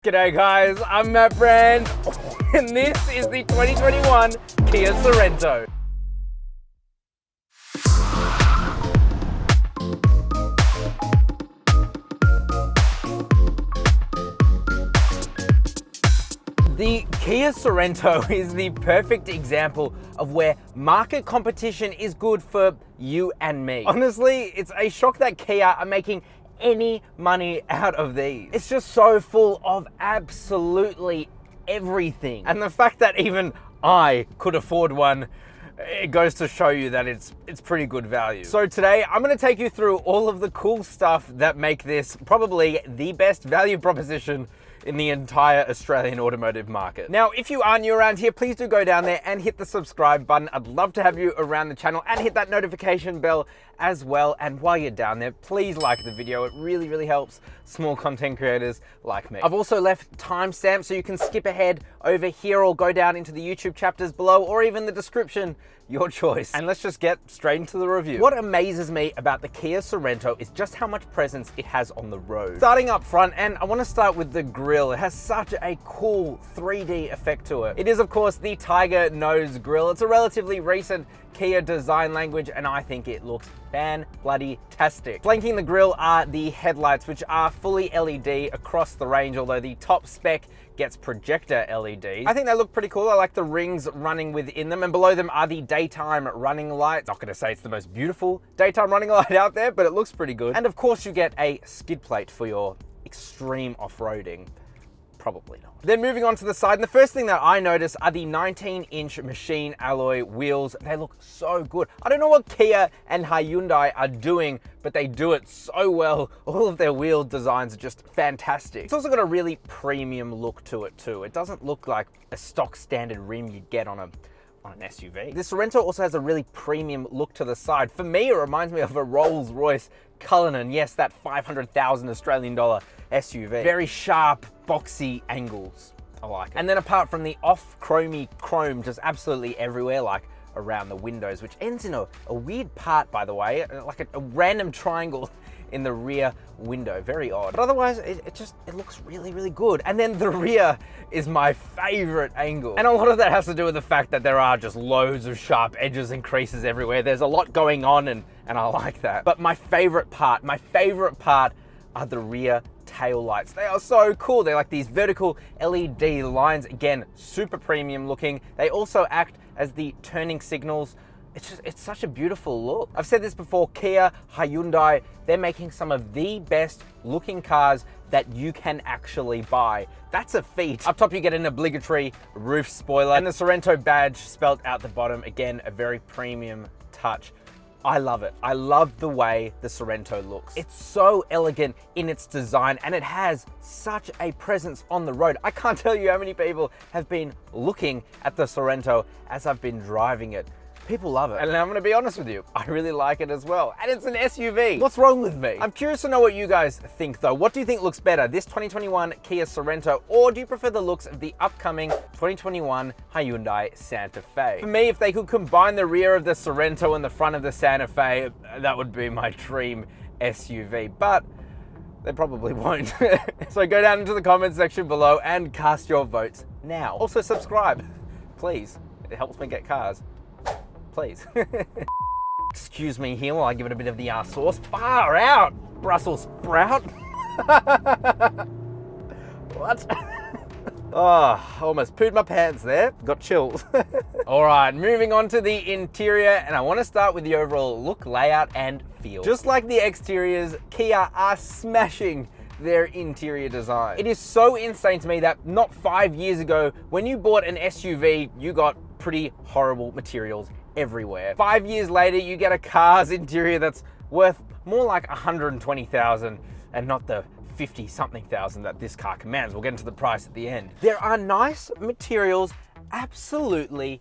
G'day guys, I'm Matt Brand, and this is the 2021 Kia Sorento. The Kia Sorento is the perfect example of where market competition is good for you and me. Honestly, it's a shock that Kia are making any money out of these. It's just so full of absolutely everything. And the fact that even I could afford one, it goes to show you that it's pretty good value. So today I'm gonna take you through all of the cool stuff that make this probably the best value proposition in the entire Australian automotive market. Now, if you are new around here, please do go down there and hit the subscribe button. I'd love to have you around the channel and hit that notification bell as well. And while you're down there, please like the video. It really helps small content creators like me. I've also left timestamps so you can skip ahead over here or go down into the YouTube chapters below or even the description, your choice. And let's just get straight into the review. What amazes me about the Kia Sorento is just how much presence it has on the road. Starting up front, and I want to start with the grille. It has such a cool 3D effect to it. It is, of course, the Tiger Nose grille. It's a relatively recent Kia design language, and I think it looks fan-bloody-tastic. Flanking the grille are the headlights, which are fully LED across the range, although the top spec gets projector LEDs. I think they look pretty cool. I like the rings running within them, and below them are the daytime running lights. Not gonna say it's the most beautiful daytime running light out there, but it looks pretty good. And of course you get a skid plate for your extreme off-roading. Probably not. Then moving on to the side, and the first thing that I notice are the 19-inch machine alloy wheels. They look so good. I don't know what Kia and Hyundai are doing, but they do it so well. All of their wheel designs are just fantastic. It's also got a really premium look to it too. It doesn't look like a stock standard rim you'd get on an SUV. The Sorento also has a really premium look to the side. For me, it reminds me of a Rolls-Royce Cullinan. Yes, that 500,000 Australian dollar SUV. Very sharp, boxy angles. I like it. And then apart from the off-chromey chrome just absolutely everywhere, like around the windows, which ends in a weird part, by the way, like a random triangle in the rear window. Very odd. But otherwise, it looks really good. And then the rear is my favorite angle. And a lot of that has to do with the fact that there are just loads of sharp edges and creases everywhere. There's a lot going on, and I like that. But my favorite part are the rear tail lights. They are so cool. They're like these vertical LED lines. Again, super premium looking. They also act as the turning signals. It's such a beautiful look. I've said this before, Kia, Hyundai, they're making some of the best looking cars that you can actually buy. That's a feat. Up top, you get an obligatory roof spoiler and the Sorento badge spelt out the bottom. Again, a very premium touch. I love it. I love the way the Sorento looks. It's so elegant in its design, and it has such a presence on the road. I can't tell you how many people have been looking at the Sorento as I've been driving it. People love it. And I'm gonna be honest with you, I really like it as well. And it's an SUV. What's wrong with me? I'm curious to know what you guys think though. What do you think looks better, this 2021 Kia Sorento, or do you prefer the looks of the upcoming 2021 Hyundai Santa Fe? For me, if they could combine the rear of the Sorento and the front of the Santa Fe, that would be my dream SUV, but they probably won't. So go down into the comments section below and cast your votes now. Also subscribe, please. It helps me get cars. Please. Excuse me here while I give it a bit of the sauce. Far out, Brussels sprout. What? Oh, almost pooed my pants there. Got chills. All right, moving on to the interior, and I want to start with the overall look, layout, and feel. Just like the exteriors, Kia are smashing their interior design. It is so insane to me that not 5 years ago, when you bought an SUV, you got pretty horrible materials everywhere. 5 years later, you get a car's interior that's worth more like 120,000 and not the 50-something thousand that this car commands. We'll get into the price at the end. There are nice materials absolutely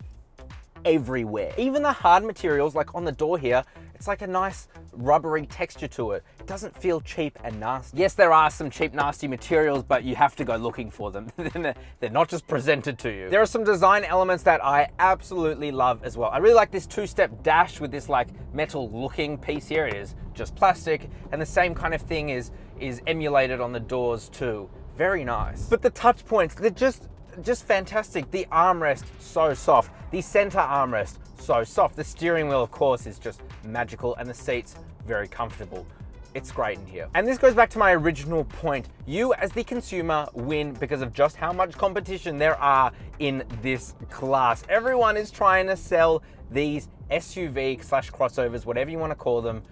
everywhere. Even the hard materials, like on the door here, it's like a nice rubbery texture to it. It doesn't feel cheap and nasty. Yes, there are some cheap, nasty materials, but you have to go looking for them. They're not just presented to you. There are some design elements that I absolutely love as well. I really like this two-step dash with this like metal looking piece here. It is just plastic, and the same kind of thing is emulated on the doors too. very nice. But the touch points, they're just fantastic. The armrest, so soft. The center armrest, so soft. The steering wheel, of course, is just magical, and the seats, very comfortable. It's great in here. And this goes back to my original point. You as the consumer win because of just how much competition there are in this class. Everyone is trying to sell these SUV/crossovers, whatever you want to call them,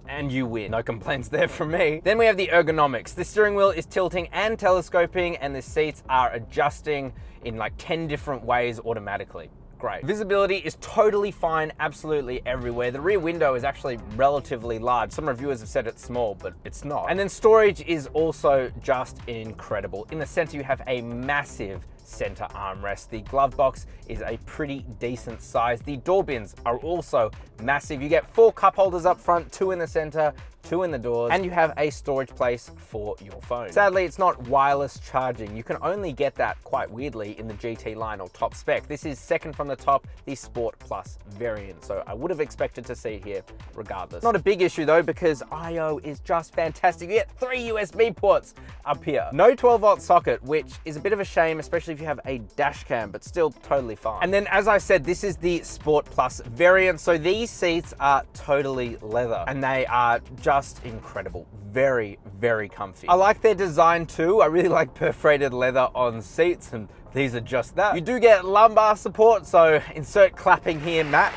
and you win. No complaints there from me. Then we have the ergonomics. The steering wheel is tilting and telescoping, and the seats are adjusting in like 10 different ways automatically. Great. Visibility is totally fine, absolutely everywhere. The rear window is actually relatively large. Some reviewers have said it's small, but it's not. And then storage is also just incredible. In the center, you have a massive center armrest. The glove box is a pretty decent size. The door bins are also massive. You get 4 cup holders up front, 2 in the center, 2 in the doors, and you have a storage place for your phone. Sadly, it's not wireless charging. You can only get that, quite weirdly, in the GT line or top spec. This is second from the top, the Sport Plus variant, so I would have expected to see it here regardless. Not a big issue though, because I/O is just fantastic. You get 3 USB ports up here. No 12-volt socket, which is a bit of a shame, especially if you have a dash cam, but still totally fine. And then, as I said, this is the Sport Plus variant, so these seats are totally leather, and they are just incredible. Very, very comfy. I like their design too. I really like perforated leather on seats, and these are just that. You do get lumbar support, so insert clapping here, Matt.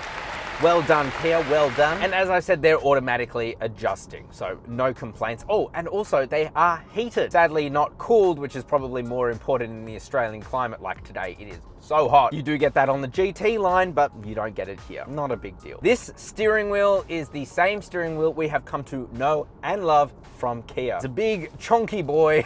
Well done, Kia, well done. And as I said, they're automatically adjusting, so no complaints. Oh, and also they are heated. Sadly not cooled, which is probably more important in the Australian climate like today. It is so hot. You do get that on the GT line, but you don't get it here. Not a big deal. This steering wheel is the same steering wheel we have come to know and love from Kia. It's a big, chonky boy,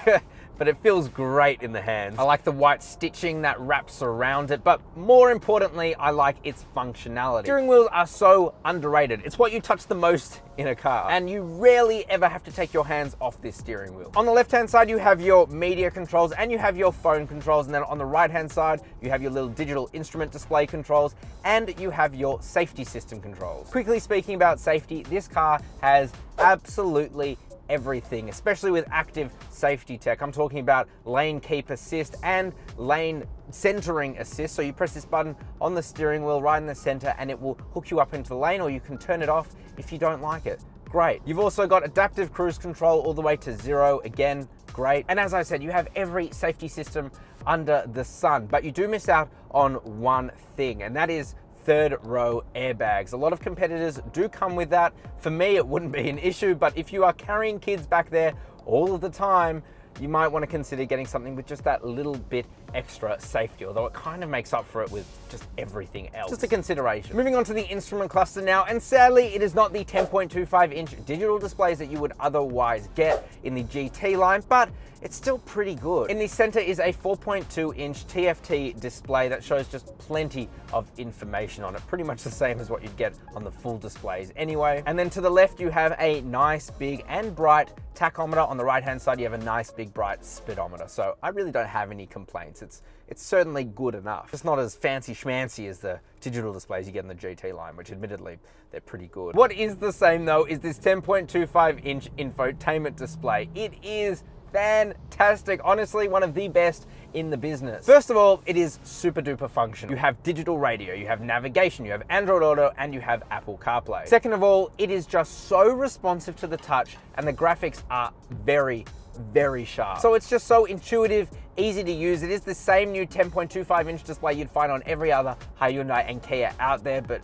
but it feels great in the hands. I like the white stitching that wraps around it, but more importantly, I like its functionality. Steering wheels are so underrated. It's what you touch the most in a car, and you rarely ever have to take your hands off this steering wheel. On the left-hand side, you have your media controls and you have your phone controls, and then on the right-hand side, you have your little digital instrument display controls, and you have your safety system controls. Quickly speaking about safety, this car has absolutely everything, especially with active safety tech. I'm talking about lane keep assist and lane centering assist. So you press this button on the steering wheel right in the center and it will hook you up into the lane, or you can turn it off if you don't like it. Great. You've also got adaptive cruise control all the way to 0. Again, great. And as I said, you have every safety system under the sun, but you do miss out on one thing, and that is third row airbags. A lot of competitors do come with that. For me, it wouldn't be an issue, but if you are carrying kids back there all of the time, you might want to consider getting something with just that little bit extra safety, although it kind of makes up for it with just everything else. Just a consideration. Moving on to the instrument cluster now, and sadly, it is not the 10.25-inch digital displays that you would otherwise get in the GT line, but it's still pretty good. In the center is a 4.2-inch TFT display that shows just plenty of information on it, pretty much the same as what you'd get on the full displays anyway. And then to the left, you have a nice big and bright tachometer. On the right-hand side, you have a nice big bright speedometer. So I really don't have any complaints. It's certainly good enough. It's not as fancy schmancy as the digital displays you get in the GT line, which admittedly, they're pretty good. What is the same though is this 10.25-inch infotainment display. It is fantastic. Honestly, one of the best in the business. First of all, it is super duper functional. You have digital radio, you have navigation, you have Android Auto, and you have Apple CarPlay. Second of all, it is just so responsive to the touch, and the graphics are very, very sharp. So it's just so intuitive, easy to use. It is the same new 10.25-inch display you'd find on every other Hyundai and Kia out there, but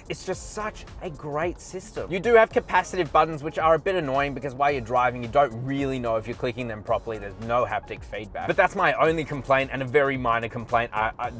it's just such a great system. You do have capacitive buttons, which are a bit annoying because while you're driving, you don't really know if you're clicking them properly. There's no haptic feedback. But that's my only complaint, and a very minor complaint.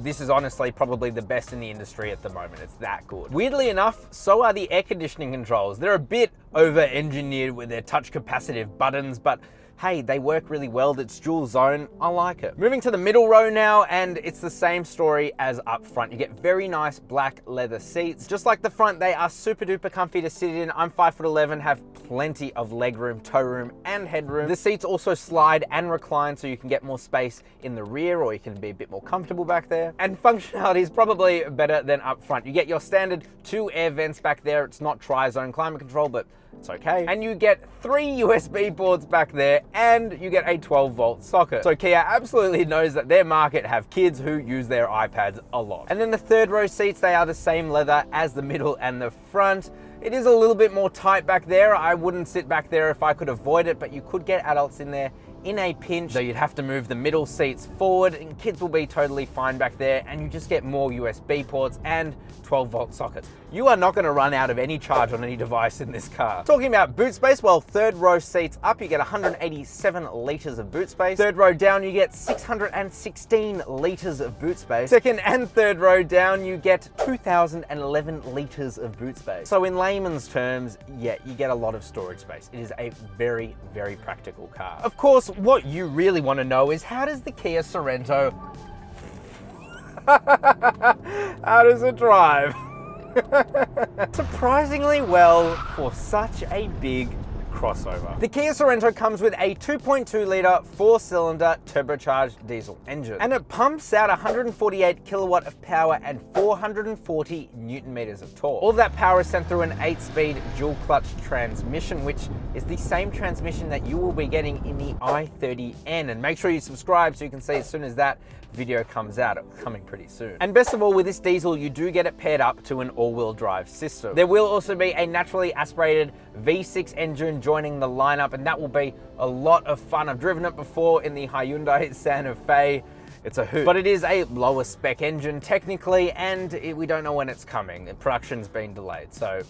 This is honestly probably the best in the industry at the moment. It's that good. Weirdly enough, so are the air conditioning controls. They're a bit over-engineered with their touch capacitive buttons, but hey, they work really well. It's dual zone. I like it. Moving to the middle row now, and it's the same story as up front. You get very nice black leather seats. Just like the front, they are super duper comfy to sit in. I'm 5'11", have plenty of leg room, toe room, and headroom. The seats also slide and recline, so you can get more space in the rear, or you can be a bit more comfortable back there. And functionality is probably better than up front. You get your standard 2 air vents back there. It's not tri-zone climate control, but it's okay. And you get 3 USB ports back there, and you get a 12-volt socket. So Kia absolutely knows that their market have kids who use their iPads a lot. And then the third row seats, they are the same leather as the middle and the front. It is a little bit more tight back there. I wouldn't sit back there if I could avoid it, but you could get adults in there in a pinch. So you'd have to move the middle seats forward, and kids will be totally fine back there, and you just get more USB ports and 12-volt sockets. You are not going to run out of any charge on any device in this car. Talking about boot space, well, third row seats up, you get 187 litres of boot space. Third row down, you get 616 litres of boot space. Second and third row down, you get 2,011 litres of boot space. So in layman's terms, yeah, you get a lot of storage space. It is a very, very practical car. Of course, what you really want to know is, how does the Kia Sorento how does it drive? Surprisingly well for such a big crossover. The Kia Sorento comes with a 2.2 litre 4-cylinder turbocharged diesel engine, and it pumps out 148 kilowatt of power and 440 newton meters of torque. All of that power is sent through an 8-speed dual clutch transmission, which is the same transmission that you will be getting in the i30N. And make sure you subscribe so you can see as soon as that video comes out. It's coming pretty soon. And best of all, with this diesel, you do get it paired up to an all-wheel drive system. There will also be a naturally aspirated V6 engine joining the lineup, and that will be a lot of fun. I've driven it before in the Hyundai Santa Fe. It's a hoot, but it is a lower spec engine technically, and we don't know when it's coming. The production's been delayed, so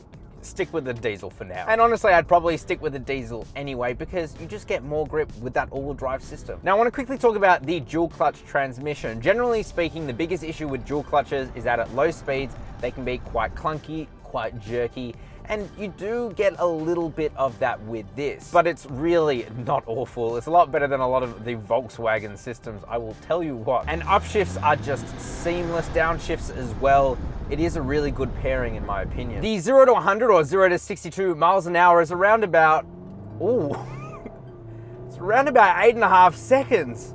stick with the diesel for now. And honestly, I'd probably stick with the diesel anyway, because you just get more grip with that all-wheel drive system. Now, I want to quickly talk about the dual clutch transmission. Generally speaking, the biggest issue with dual clutches is that at low speeds, they can be quite clunky, quite jerky, and you do get a little bit of that with this, but it's really not awful. It's a lot better than a lot of the Volkswagen systems, I will tell you what. And upshifts are just seamless, downshifts as well. It is a really good pairing in my opinion. The 0 to 100 or 0 to 62 miles an hour is around about, it's around about 8.5 seconds.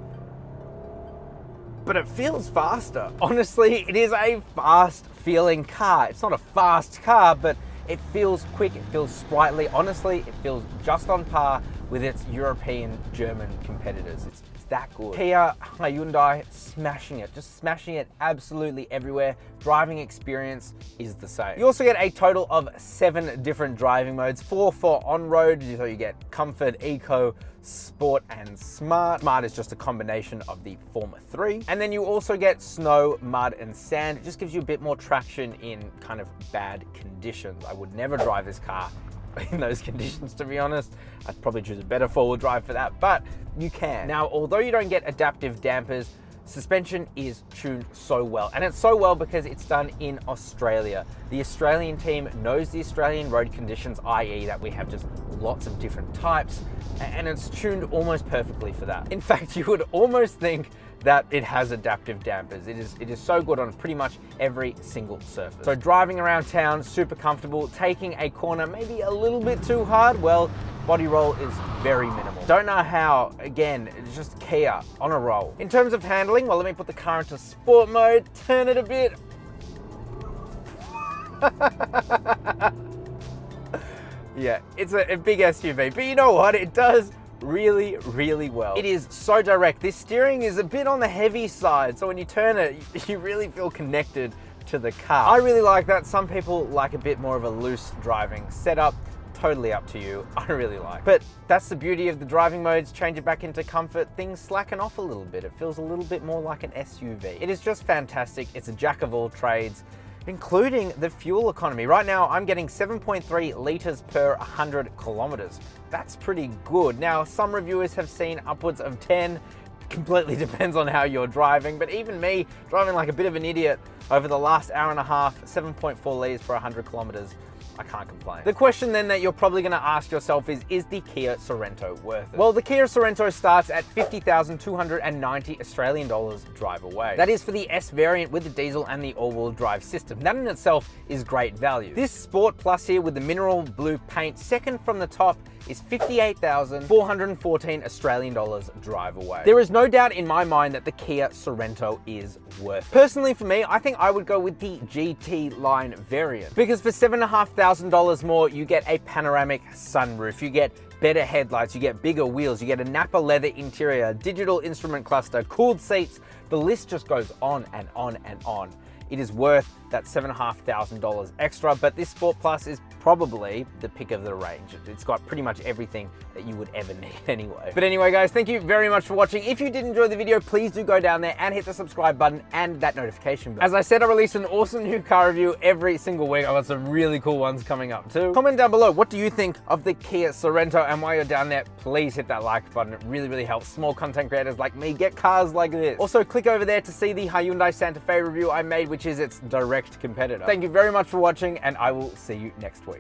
But it feels faster. Honestly, it is a fast feeling car. It's not a fast car, but it feels quick, it feels sprightly. Honestly, it feels just on par with its European, German competitors. It's that good. Kia, Hyundai, smashing it. Just smashing it absolutely everywhere. Driving experience is the same. You also get a total of 7 different driving modes, 4 for on-road, so you get comfort, eco, sport, and smart. Smart is just a combination of the former 3. And then you also get snow, mud, and sand. It just gives you a bit more traction in kind of bad conditions. I would never drive this car in those conditions, to be honest. I'd probably choose a better 4-wheel drive for that, but you can. Now, although you don't get adaptive dampers, suspension is tuned so well, and it's so well because it's done in Australia. The Australian team knows the Australian road conditions, i.e. that we have just lots of different types, and it's tuned almost perfectly for that. In fact, you would almost think that it has adaptive dampers. It is so good on pretty much every single surface. So driving around town, super comfortable. Taking a corner maybe a little bit too hard, well, body roll is very minimal. Don't know how, again, it's just Kia on a roll. In terms of handling, well, let me put the car into sport mode, turn it a bit. Yeah, it's a big SUV, but you know what? It does really, really well. It is so direct. This steering is a bit on the heavy side, so when you turn it, you really feel connected to the car. I really like that. Some people like a bit more of a loose driving setup. Totally up to you. I really like it. But that's the beauty of the driving modes. Change it back into comfort, things slacken off a little bit. It feels a little bit more like an SUV. It is just fantastic. It's a jack of all trades, including the fuel economy. Right now, I'm getting 7.3 litres per 100 kilometers. That's pretty good. Now, some reviewers have seen upwards of 10. Completely depends on how you're driving, but even me, driving like a bit of an idiot over the last hour and a half, 7.4 litres per 100 kilometers, I can't complain. The question then that you're probably gonna ask yourself is the Kia Sorento worth it? Well, the Kia Sorento starts at 50,290 Australian dollars drive away. That is for the S variant with the diesel and the all-wheel drive system. That in itself is great value. This Sport Plus here with the mineral blue paint, second from the top, is 58,414 Australian dollars drive away. There is no doubt in my mind that the Kia Sorento is worth it. Personally for me, I think I would go with the GT line variant, because for $7,500 $1,000 more, you get a panoramic sunroof, you get better headlights, you get bigger wheels, you get a Nappa leather interior, digital instrument cluster, cooled seats. The list just goes on and on and on. It is worth that $7,500 extra, but this Sport Plus is probably the pick of the range. It's got pretty much everything that you would ever need anyway. But anyway, guys, thank you very much for watching. If you did enjoy the video, please do go down there and hit the subscribe button and that notification bell. As I said, I release an awesome new car review every single week. I've got some really cool ones coming up too. Comment down below, what do you think of the Kia Sorento? And while you're down there, please hit that like button. It really, really helps small content creators like me get cars like this. Also, click over there to see the Hyundai Santa Fe review I made, which is its direct competitor. Thank you very much for watching, and I will see you next week.